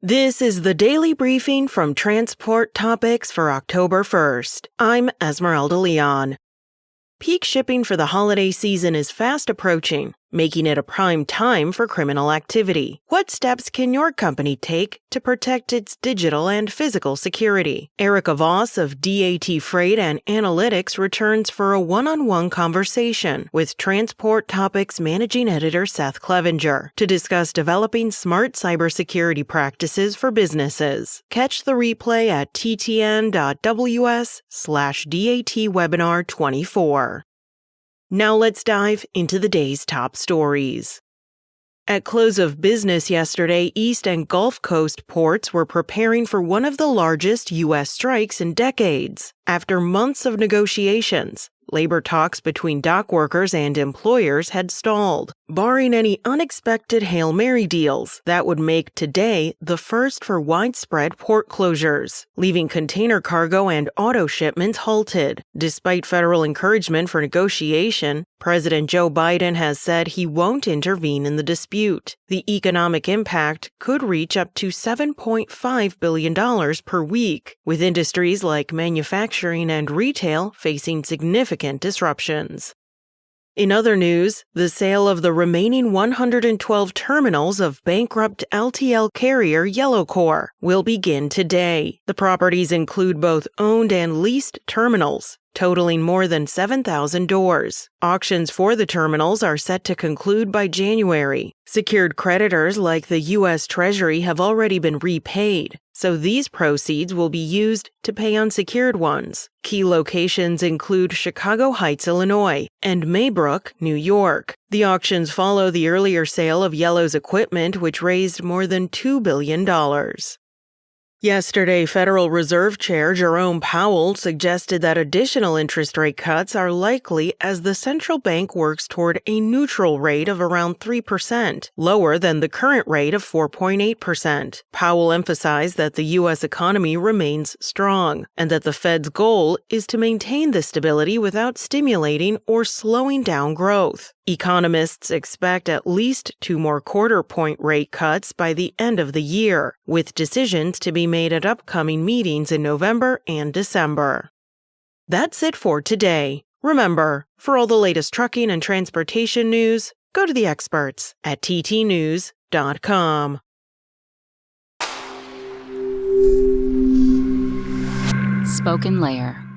This is the daily briefing from Transport Topics for October 1st. I'm Esmeralda Leon. Peak shipping for the holiday season is fast approaching, making it a prime time for criminal activity. What steps can your company take to protect its digital and physical security? Erica Voss of DAT Freight and Analytics returns for a one-on-one conversation with Transport Topics Managing Editor Seth Clevenger to discuss developing smart cybersecurity practices for businesses. Catch the replay at ttn.ws/DAT Webinar 24. Now let's dive into the day's top stories. At close of business yesterday, East and Gulf Coast ports were preparing for one of the largest U.S. strikes in decades. After months of negotiations, labor talks between dock workers and employers had stalled, barring any unexpected Hail Mary deals that would make today the first for widespread port closures, leaving container cargo and auto shipments halted. Despite federal encouragement for negotiation, President Joe Biden has said he won't intervene in the dispute. The economic impact could reach up to $7.5 billion per week, with industries like manufacturing and retail facing significant disruptions. In other news, the sale of the remaining 112 terminals of bankrupt LTL carrier Yellowcore will begin today. The properties include both owned and leased terminals, totaling more than 7,000 doors. Auctions for the terminals are set to conclude by January. Secured creditors like the U.S. Treasury have already been repaid, so these proceeds will be used to pay unsecured ones. Key locations include Chicago Heights, Illinois, and Maybrook, New York. The auctions follow the earlier sale of Yellow's equipment, which raised more than $2 billion. Yesterday, Federal Reserve Chair Jerome Powell suggested that additional interest rate cuts are likely as the central bank works toward a neutral rate of around 3%, lower than the current rate of 4.8%. Powell emphasized that the U.S. economy remains strong and that the Fed's goal is to maintain this stability without stimulating or slowing down growth. Economists expect at least 2 more quarter-point rate cuts by the end of the year, with decisions to be made at upcoming meetings in November and December. That's it for today. Remember, for all the latest trucking and transportation news, go to the experts at ttnews.com. SpokenLayer.